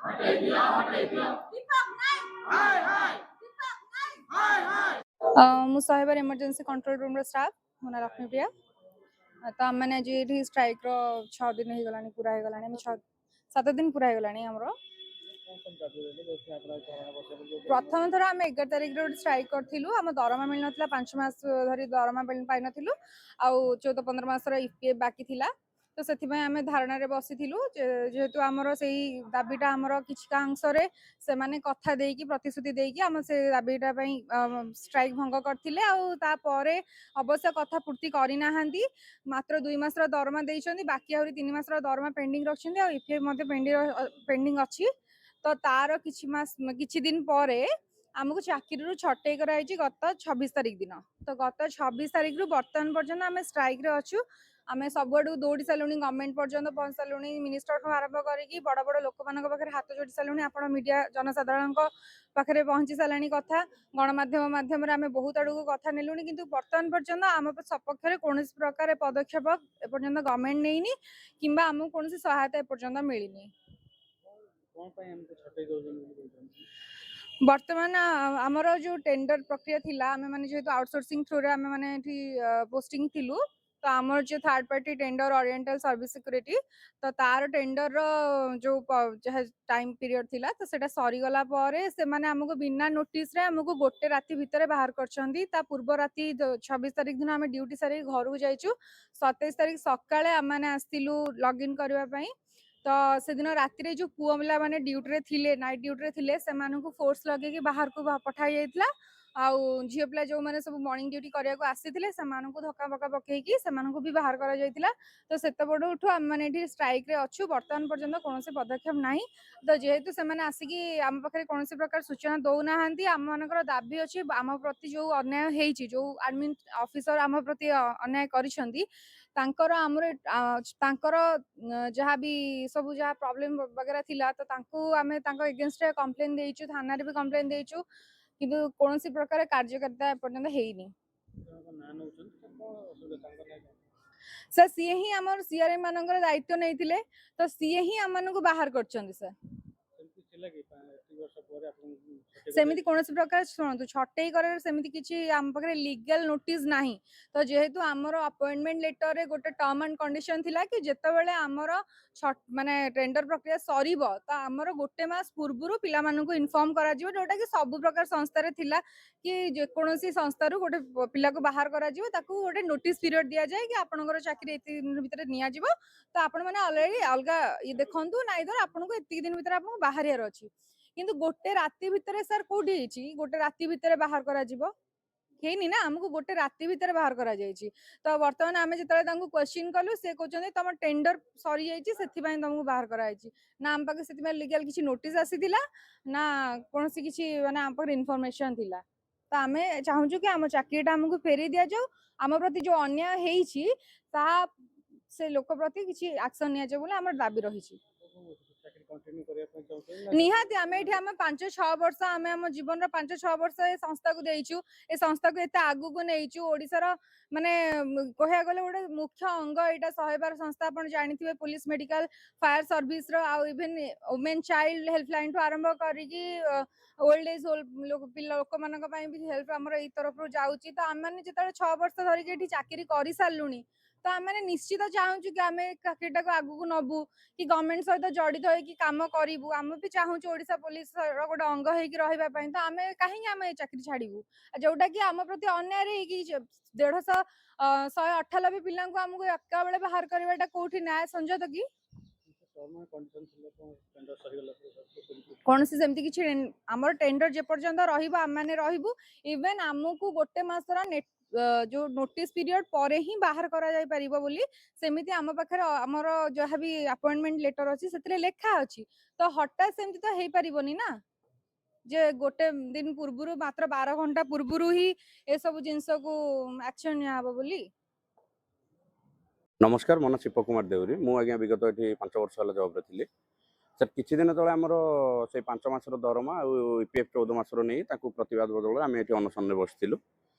मु साहेबर emergency control room staff मो ना लक्ष्मी प्रिया तो आम मैंने आज ये स्ट्राइक रो 6 दिन हो गलानी पूरा हो गलानी 7 दिन पूरा हो गलानी हमरो प्रथम थर आम 11 तारिख रे स्ट्राइक करथिलु हम दरमा मिल नथला 5 मास धरी दरमा पाई नथिलु आ 14-15 मास रो ईपीएफ बाकी थिला तो से आम धारणा रे बसीलु जेहेतु आमर से दाबीटा आमर किसी अंशरे से माने कथा देकी प्रतिश्रुति देकी आम से दाबीटा स्ट्राइक भंग करथिले आउे अवश्य कथा पूर्ति करना मात्र 2 मास दरमा देइछन्ती बाकी आहरी 3 मास दरमा पेंडिंग रखछन्ती आ ईपीएफ मध्ये पेंडिंग अछि तो तार किछि दिन परे आमको चाकरी छटई कराई गत 26 तारिख दिन तो गत 26 तारिख रु बर्तमान पर्यंत आम स्ट्राइक रे अच्छु आम सबुआडू दौड़ी सारूँ गवर्नमेंट पर्यंत पहुँच सारूँ मिनिस्टर ठूँ आरंभ करके बड़ बड़ लोक पाखे हाथ जोड़ी सारूँ आप मीडिया जनसाधारण पाखे पहुँची सारे कथा गणमाध्यम माध्यम आम बहुत आड़ को कथा नेलुणी किंतु बर्तमान पर्यंत आम सपक्ष कौन प्रकार पदक्षेप एपर्यंत गवर्नमेंट नहीं कि आमको कौन सहायता एपर्यंत मिलनी बर्तमान आमर जो टेंडर प्रक्रिया थिला आमे माने जेहेतु आउटसोर्सिंग थ्रू रे आमे माने एठी पोस्टिंग थिलु तो आमर जो third party tender oriental service security तो तार टेंडर जो टाइम पीरियड थिला तो सेटा सरी गला पारे से माने हमको बिना नोटिस रे हमको गोटे राति भितर बाहर करछंदी ता पूर्व राति 26 तारिख दिन आमे ड्यूटी सारी घर को जाइछु 27 तारिख सकाळे आम माने आस्तिलु लॉगिन करबा पई तो से दिन राति जो पुआ पिला माने ड्यूटी रे थिले नाइट ड्यूटी रे थिले से मानकु फोर्स लगे बाहर को पठाई जाइतला आउ झील पिला जो मैंने सब मॉर्निंग ड्यूटी करने को आसी धक्का फक्का पकईकी से भी बाहर कर जाइतिला तो सेते बडू आम मैंने स्ट्राइक रे अच्छु बर्तमान पर्यंत कौन पदक्षेप ना तो जेहेतु से आसिकी आम पाखे कौन प्रकार सूचना दौना आम मानकर दाबी अच्छी आम प्रति जो अन्याय होती जो आडमिन ऑफिसर आम प्रति अन्याय करिसेंती तांकर आमर तांकर जहाँ भी सब जहाँ प्रॉब्लम वगैरह थिला तो तांको आमे तांको एगेंस्ट रे कंप्लेन देइछु थाना रे भी कंप्लेन देइछु किंतु कौन प्रकार कार्यकारिता एपर्यंत हेनी सर सी ही आम सीआरएम मानकर दायित्व नहीं तो सी ही आम मानक बाहर कर सर सेमती कौन प्रकार शुणु छटई कर सेमती किसी आम पाखे लीगल नोटिस ना तो जेहेतु आमर अपॉइंटमेंट लेटर रे गोटे टर्म एंड कंडीशन थिला कि जितेबाला आमर माने टेंडर प्रक्रिया सर तो आमर गोटे मास पूर्व पिला इनफॉर्म करा जोटा कि सब प्रकार संस्था थिला कि जेकोसी संस्था गोटे पिला को बाहर करा गोटे नोटिस पीरियड दि जाए कि आपनकर चाकरी एत दिन भितर नि तो आपण मैंने अलरेडी अलग ये देखूँ ना इधर आपको एत दिन भितर आपको बाहर अच्छी किंतु गोटे राति भितर सर कौटी गोटे राति भितर बाहर करा हेनी ना आमको गोटे राति भितर बाहर करा जायछि तो बर्तमान आमे जतले तांको क्वेश्चन कलु से कहउछन तम टेंडर सरी जायछि सेथि पय तुमको बाहर करा जायछि ना आम पाके सेथि पय लीगल किछि नोटिस आसीथिला ना कोनसी किछि माने आम पाके इन्फॉर्मेशन थिला तो आमे चाहूछु कि आम चाकरीटा हमको फेरी दिया जाऊ आम प्रति जो अन्याय हेछि ता से लोक प्रति किछि एक्शन निया जाऊ बोले हमर दाबी रहिछि निहाती आम ये 5-6 वर्ष आम आम जीवन 5-6 वर्ष ए संस्था को देइछु ए संस्था को एत आगु को नहींचु ओडिशार माने कहया गले गोटे मुख्य अंग एटा सहबार संस्था आपण जानिथिबे पुलिस मेडिकल फायर सर्विस रो आ इवन वुमेन चाइल्ड हेल्पलाइन ठू आरंभ करिकी ओल्ड एज लोक मानक पई भी हेल्प हमर ए तरफ रो जाउची तो आम माने जेतले 6 वर्ष धरि के चाकरी करि सारलुनी तो आम मैंने निश्चित चाहूँ कि आम चाकरीटा को आगू नबू कि गवर्नमेंट सहित जड़ित होगी कम करूँ आम भी चाहूँ ओडिशा पुलिस गोटे अंग होगी रही तो आम कहीं आम चाकरी छाड़ू जोटा कि आम प्रति अन्याय 198 पिला आमको एका बेले बाहर करवाटा कौटी न्याय संजत कि कौन सेमती किसी आमर टेंडर जेपर्यंत रही रही इवेन आमको गोटे मासर नेट जो नोटिस पीरियड पर ही बाहर करा जाय परिबो बोली सेमिति आम पाखे आमर जहाँ भी अपॉइंटमेंट लेटर अच्छी से लेखा अच्छी तो हठात सेमती तो हो पारिबनी ना जे गोटे दिन पूर्व मात्र 12 घंटा पूर्व ही ए सब जिनस को एक्शन निया बोली। नमस्कार मो शिव कुमार देउरी मु आज्ञा विगत ये 5 वर्ष है जॉब रे सर किछि दिन तले आमर से 5 मासर दरमा और ईपीएफ 14 मासर नहीं प्रतिवाद बदल आम ये अनशन में बसलु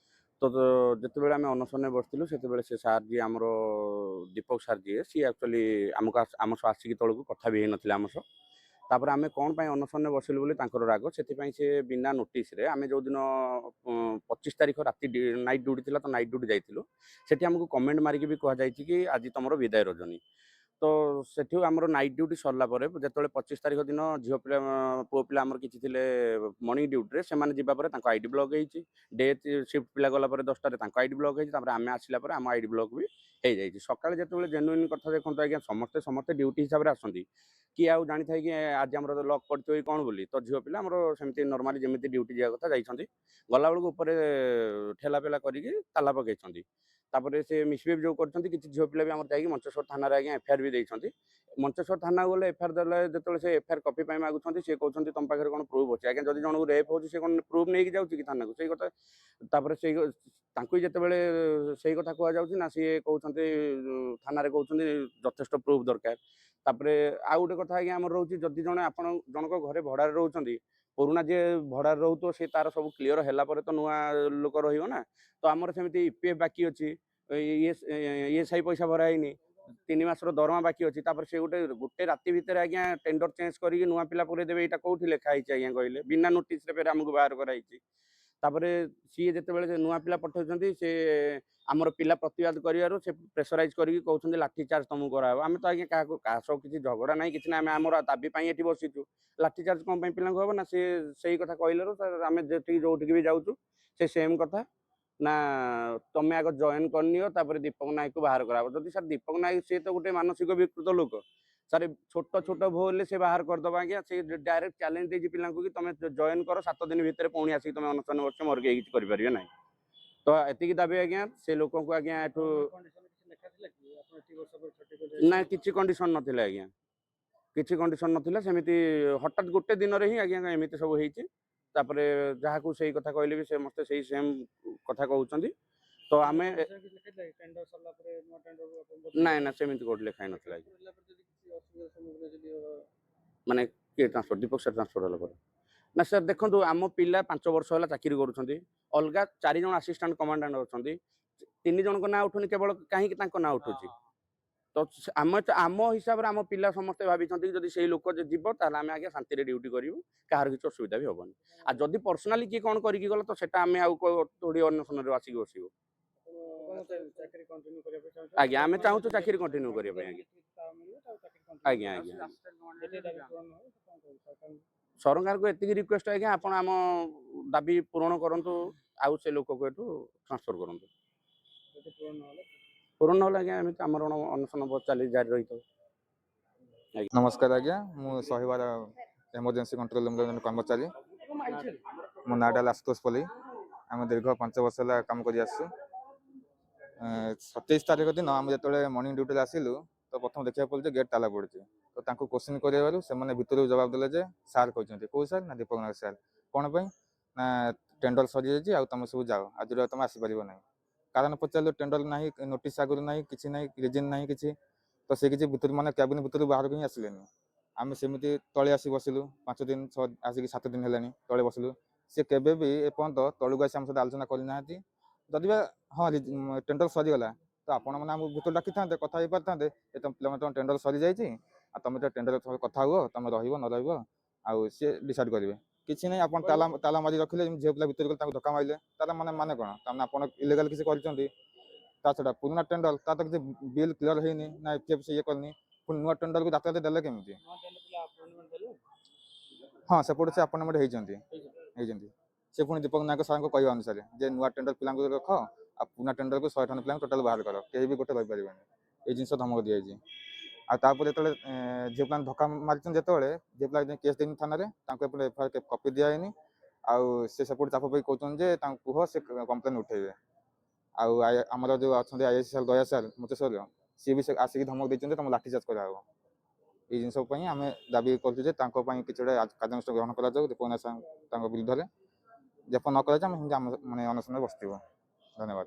तो जिते आम अनशन बसलु से सार जी आमर दीपक सार जी सी एक्चुअली आमको आम सह आसिक तौक कथा भी होना आम सह ତାପରେ ଆମେ କ'ଣ ପାଇଁ ଅନଶନରେ ବସିଲୁ ବୋଲି ତାଙ୍କର ରାଗ, ସେଥିପାଇଁ ସେ ବିନା ନୋଟିସରେ ଆମେ ଯୋଉଦିନ 25 ତାରିଖ ରାତି ନାଇଟ୍ ଡ୍ୟୁଟି ଥିଲା ତ ନାଇଟ୍ ଡ୍ୟୁଟି ଯାଇଥିଲୁ। ସେଠି ଆମକୁ କମେଣ୍ଟ ମାରିକି ବି କୁହାଯାଇଛି କି ଆଜି ତମର ବିଦାୟ ରଜନୀ। ତ ସେଠୁ ଆମର ନାଇଟ୍ ଡ୍ୟୁଟି ସରିଲା ପରେ ଯେତେବେଳେ 25 ତାରିଖ ଦିନ ଝିଅ ପିଲା ପୁଅ ପିଲା ଆମର କିଛି ଥିଲେ ମର୍ଣ୍ଣିଂ ଡ୍ୟୁଟିରେ, ସେମାନେ ଯିବା ପରେ ତାଙ୍କ ଆଇଡି ବ୍ଲକ୍ ହେଇଛି। ଡେ ସିଫ୍ଟ ପିଲା ଗଲା ପରେ 10ଟାରେ ତାଙ୍କ ଆଇଡି ବ୍ଲକ୍ ହେଇଛି। ତାପରେ ଆମେ ଆସିଲା ପରେ ଆମ ଆଇଡି ବ୍ଲକ୍ ବି ହେଇଯାଇଛି। ସକାଳେ ଯେତେବେଳେ ଜେନୁଇନ୍ କଥା ଦେଖନ୍ତୁ ଆଜ୍ଞା, ସମସ୍ତେ ଡ୍ୟୁଟି ହିସାବରେ ଆସନ୍ତି। କିଏ ଆଉ ଜାଣିଥାଏ କି ଆଜି ଆମର ଲକ୍ ପଡ଼ିଥିବ କି କ'ଣ ବୋଲି। ତ ଝିଅ ପିଲା ଆମର ସେମିତି ନର୍ମାଲି ଯେମିତି ଡ୍ୟୁଟି ଯିବା କଥା ଯାଇଛନ୍ତି। ଗଲାବେଳକୁ ଉପରେ ଠେଲା ପେଲା କରିକି ତାଲା ପକେଇଛନ୍ତି। ତାପରେ ସେ ମିସବିହେଭ୍ ଯୋଉ କରିଛନ୍ତି, କିଛି ଝିଅ ପିଲା ବି ଆମର ଯାଇକି ମଞ୍ଚେଶ୍ୱର ଥାନାରେ ଆଜ୍ଞା ଏଫଆଇଆର ବି ଦେଇଛନ୍ତି। ମଞ୍ଚେଶ୍ୱର ଥାନାକୁ ଗଲେ ଏଫଆଇଆର ଦେଲେ ଯେତେବେଳେ ସେ ଏଫଆଇଆର କପି ପାଇଁ ମାଗୁଛନ୍ତି, ସେ କହୁଛନ୍ତି ତମ ପାଖରେ କ'ଣ ପ୍ରୁଫ୍ ଅଛି? ଆଜ୍ଞା ଯଦି ଜଣକୁ ରେପ୍ ହେଉଛି ସେ କ'ଣ ପ୍ରୁଫ୍ ନେଇକି ଯାଉଛି କି ଥାନାକୁ? ସେଇ କଥା। ତାପରେ ତାଙ୍କୁ ଯେତେବେଳେ ସେଇ କଥା କୁହାଯାଉଛି ନା, ସିଏ କହୁଛନ୍ତି ଥାନାରେ କହୁଛନ୍ତି ଯଥେଷ୍ଟ ପ୍ରୁଫ୍ ଦରକାର। ତାପରେ ଆଉ ଗୋଟେ କଥା ଆଜ୍ଞା ଆମର ରହୁଛି, ଯଦି ଜଣଙ୍କ ଘରେ ଭଡ଼ାରେ ରହୁଛନ୍ତି, ପୁରୁଣା ଯିଏ ଭଡ଼ାରେ ରହୁଥିବ ସେ ତାର ସବୁ କ୍ଲିୟର ହେଲା ପରେ ତ ନୂଆ ଲୋକ ରହିବ ନା। ତ ଆମର ସେମିତି ଇପିଏଫ୍ ବାକି ଅଛି, ଇଏସ୍ଆଇ ପଇସା ଭରା ହେଇନି, 3 ମାସର ଦରମା ବାକି ଅଛି। ତାପରେ ସେ ଗୋଟେ ରାତି ଭିତରେ ଆଜ୍ଞା ଟେଣ୍ଡର ଚେଞ୍ଜ କରିକି ନୂଆ ପିଲା ପୁରେଇ ଦେବେ, ଏଇଟା କୋଉଠି ଲେଖା ହେଇଛି ଆଜ୍ଞା କହିଲେ? ବିନା ନୋଟିସରେ ଫେରେ ଆମକୁ ବାହାର କରାହେଇଛି। ତାପରେ ସିଏ ଯେତେବେଳେ ନୂଆ ପିଲା ପଠାଉଛନ୍ତି, ସେ ଆମର ପିଲା ପ୍ରତିବାଦ କରିବାରୁ ସେ ପ୍ରେସରାଇଜ କରିକି କହୁଛନ୍ତି ଲାଠିଚାର୍ଜ ତମକୁ କରାହେବ। ଆମେ ତ ଆଜ୍ଞା କାହା ସହ କିଛି ଝଗଡ଼ା ନାହିଁ, କିଛି ନାହିଁ। ଆମେ ଆମର ଦାବି ପାଇଁ ଏଠି ବସିଛୁ। ଲାଠିଚାର୍ଜ କ'ଣ ପାଇଁ ପିଲାଙ୍କୁ ହବ ନା? ସେ ସେଇ କଥା କହିଲାରୁ ଆମେ ଯୋଉଠିକି ବି ଯାଉଛୁ ସେ ସେମ୍ କଥା ନା, ତମେ ଆଗ ଜଏନ୍ କରିନିଅ ତାପରେ ଦୀପକ ନାୟକକୁ ବାହାର କରାହବ। ଯଦି ସାର୍ ଦୀପକ ନାୟକ ସିଏ ତ ଗୋଟେ ମାନସିକ ବିକୃତ ଲୋକ ସାର୍, ଛୋଟ ଭୁଲରେ ସେ ବାହାର କରିଦବ ଆଜ୍ଞା। ସେ ଡାଇରେକ୍ଟ ଚ୍ୟାଲେଞ୍ଜ ଦେଇଛି ପିଲାଙ୍କୁ କି ତମେ ଜଏନ୍ କର, 7 ଦିନ ଭିତରେ ପୁଣି ଆସିକି ତମେ ଅନଶନ ବସିଛ, ମୋର କେହି କିଛି କରିପାରିବେ ନାହିଁ। ତ ଏତିକି ଦାବି ଆଜ୍ଞା। ସେ ଲୋକଙ୍କୁ ଆଜ୍ଞା ଏଠୁ ନାଇଁ, କିଛି କଣ୍ଡିସନ ନଥିଲା ଆଜ୍ଞା, କିଛି କଣ୍ଡିସନ ନଥିଲା। ସେମିତି ହଠାତ୍ ଗୋଟେ ଦିନରେ ହିଁ ଆଜ୍ଞା ଏମିତି ସବୁ ହେଇଛି। ତାପରେ ଯାହାକୁ ସେଇ କଥା କହିଲେ ବି ସମସ୍ତେ ସେଇ ସେମ୍ କଥା କହୁଛନ୍ତି। ତ ଆମେ ନାଇଁ ନା, ସେମିତି କୋଉଠି ଲେଖା ହେଇନଥିଲା ଆଜ୍ଞା। ମାନେ କିଏ ଟ୍ରାନ୍ସଫର? ଦୀପକ ସାର୍ ଟ୍ରାନ୍ସଫର ହେଲା ପରେ ନା ସାର୍, ଦେଖନ୍ତୁ ଆମ ପିଲା 5 ବର୍ଷ ହେଲା ଚାକିରି କରୁଛନ୍ତି। ଅଲଗା 4 ଜଣ ଆସିଷ୍ଟାଣ୍ଟ କମାଣ୍ଡାଣ୍ଟ ଅଛନ୍ତି। 3 ଜଣଙ୍କ ନାଁ ଉଠୁନି, କେବଳ କାହିଁକି ତାଙ୍କ ନାଁ ଉଠୁଛି? ତ ଆମ ହିସାବରେ ଆମ ପିଲା ସମସ୍ତେ ଭାବିଛନ୍ତି କି ଯଦି ସେଇ ଲୋକ ଯିବ ତାହେଲେ ଆମେ ଆଜ୍ଞା ଶାନ୍ତିରେ ଡ୍ୟୁଟି କରିବୁ, କାହାର କିଛି ଅସୁବିଧା ବି ହବନି। ଆଉ ଯଦି ପର୍ସନାଲି କିଏ କ'ଣ କରିକି ଗଲା ତ ସେଟା ଆମେ ଆଉ ଥୋଡ଼ି ଅନଶନରେ ଆସିକି ବସିବୁ। ଆଜ୍ଞା ଆମେ ଚାହୁଁଛୁ ଚାକିରି କଣ୍ଟିନ୍ୟୁ କରିବା ପାଇଁ ଆଜ୍ଞା। ଆଜ୍ଞା ଆଜ୍ଞା ସରକାରଙ୍କୁ ଏତିକି ରିକ୍ୱେଷ୍ଟ ଆଜ୍ଞା, ଆପଣ ଆମ ଦାବି ପୂରଣ କରନ୍ତୁ, ଆଉ ସେ ଲୋକକୁ ଏଠୁ ଟ୍ରାନ୍ସଫର କରନ୍ତୁ। ପୂରଣ ନହେଲେ ଆଜ୍ଞା ଏମିତି ଆମର ଅନଶନ ଜାରି ରହିଥିବ। ନମସ୍କାର ଆଜ୍ଞା, ମୁଁ ସହିବାର ଏମର୍ଜେନ୍ସି କଣ୍ଟ୍ରୋଲ ରୁମ୍ର ଜଣେ କର୍ମଚାରୀ। ମୋ ନାଁଟା ହେଲା ଆଶୁତୋଷ ପଲେଇ। ଆମେ ଦୀର୍ଘ 5 ବର୍ଷ ହେଲା କାମ କରି ଆସୁଛୁ। 27 ତାରିଖ ଦିନ ଆମେ ଯେତେବେଳେ ମର୍ଣ୍ଣିଂ ଡ୍ୟୁଟିରେ ଆସିଲୁ, ତ ପ୍ରଥମ ଦେଖିବାକୁ ପଡ଼ିଛି ଗେଟ୍ ତାଲା ପଡ଼ିଛି। ତ ତାଙ୍କୁ କୋଶ୍ଚିନ୍ କରିବାରୁ ସେମାନେ ଭିତରକୁ ଜବାବ ଦେଲେ ଯେ ସାର୍ କହିଛନ୍ତି। କେଉଁ ସାର୍? ନା ଦୀପକ ନାୟକ ସାର୍। କ'ଣ ପାଇଁ? ନା ଟେଣ୍ଡର ସରିଯାଇଛି, ଆଉ ତୁମେ ସବୁ ଯାଅ, ଆଜିର ତୁମେ ଆସିପାରିବ ନାହିଁ। କାରଣ ପଚାରିଲୁ, ଟେଣ୍ଡର ନାହିଁ, ନୋଟିସ୍ ଆଗରୁ ନାହିଁ, କିଛି ନାହିଁ, ରିଜିନ୍ ନାହିଁ କିଛି। ତ ସେ କିଛି ଭିତରୁ ମାନେ କ୍ୟାବିନ୍ ଭିତରୁ ବାହାରକୁ ହିଁ ଆସିଲେନି। ଆମେ ସେମିତି ତଳେ ଆସି ବସିଲୁ। 5 ଦିନ ଆସିକି 7 ଦିନ ହେଲାଣି ତଳେ ବସିଲୁ। ସେ କେବେ ବି ଏପର୍ଯ୍ୟନ୍ତ ତଳକୁ ଆସି ଆମ ସହିତ ଆଲୋଚନା କରିନାହାନ୍ତି। ଯଦି ବା ହଁ ଟେଣ୍ଡର ସରିଗଲା ତ ଆପଣମାନେ ଆମକୁ ଭିତରୁ ଡାକିଥାନ୍ତେ, କଥା ହେଇପାରିଥାନ୍ତେ, ପିଲାମାନେ ତମ ଟେଣ୍ଡର ସରିଯାଇଛି, ଆଉ ତମେ ତ ଟେଣ୍ଡର କଥା ହୁଅ, ତମେ ରହିବ ନ ରହିବ ଆଉ ସିଏ ଡିସାଇଡ୍ କରିବେ। କିଛି ନାହିଁ, ଆପଣ ତାଲା ମାରି ରଖିଲେ, ଝିଅ ପିଲା ଭିତରୁ ଗଲେ ତାଙ୍କୁ ଧକ୍କା ମାରିଲେ, ତାର ମାନେ କ'ଣ? ତାମାନେ ଆପଣ ଇଲିଗାଲ କିଛି କରିଛନ୍ତି। ତା ଛଡ଼ା ପୁରୁଣା ଟେଣ୍ଡର, ତାର ତ କିଛି ବିଲ୍ କ୍ଲିୟର ହେଇନି, ନା ଏଫ୍ ଇଏ କରିନି, ପୁଣି ନୂଆ ଟେଣ୍ଡରକୁ ଯାତାୟାତ ଦେଲେ କେମିତି? ହଁ, ସେପଟେ ସେ ଆପଏଣ୍ଟମେଣ୍ଟ ହେଇଛନ୍ତି। ସେ ପୁଣି ଦୀପକ ନାୟକ ସାର୍ଙ୍କ କହିବା ଅନୁସାରେ ଯେ ନୂଆ ଟେଣ୍ଡର ପିଲାଙ୍କୁ ରଖ, ଆଉ ପୁରୁଣା ଟେଣ୍ଡରକୁ 100 ଖଣ୍ଡ ପିଲାଙ୍କୁ ଟୋଟାଲ ବାହାର କର, କେହି ବି ଗୋଟେ ରହିପାରିବେନି। ଏଇ ଜିନିଷ ଧମକ ଦିଆଯାଇଛି। ଆଉ ତାପରେ ଯେତେବେଳେ ଝିଅ ପିଲାଙ୍କୁ ଧକ୍କା ମାରିଛନ୍ତି, ଯେତେବେଳେ ଝିଅ ପିଲା କେସ୍ ଦେଇନି ଥାନାରେ, ତାଙ୍କୁ ଏପଟେ ଏଫଆଇଆର କପି ଦିଆହେଇନି। ଆଉ ସେ ସେପଟେ ଚାପ ପକେଇ କହୁଛନ୍ତି ଯେ ତାଙ୍କୁ କୁହ ସେ କମ୍ପ୍ଲେନ୍ ଉଠେଇବେ। ଆଉ ଆମର ଯେଉଁ ଅଛନ୍ତି ଆଇଆଇସି ସାର୍, ଦୟା ସାର୍ ମଞ୍ଚେଶ୍ୱର, ସିଏ ବି ଆସିକି ଧମକ ଦେଇଛନ୍ତି ତମକୁ ଲାଠିଚାର୍ଜ କରାହେବ। ଏଇ ଜିନିଷ ପାଇଁ ଆମେ ଦାବି କରୁଛୁ ଯେ ତାଙ୍କ ପାଇଁ କିଛି ଗୋଟେ କାର୍ଯ୍ୟାନୁଷ୍ଠାନ ଗ୍ରହଣ କରାଯାଉ ଦୀପକ ନାୟକ ସାର୍ ତାଙ୍କ ବିରୁଦ୍ଧରେ। ଯେପର୍ଯ୍ୟନ୍ତ ନ କରାଯାଏ ଆମେ ଅନଶନରେ ବସିଥିବୁ। ଧନ୍ୟବାଦ।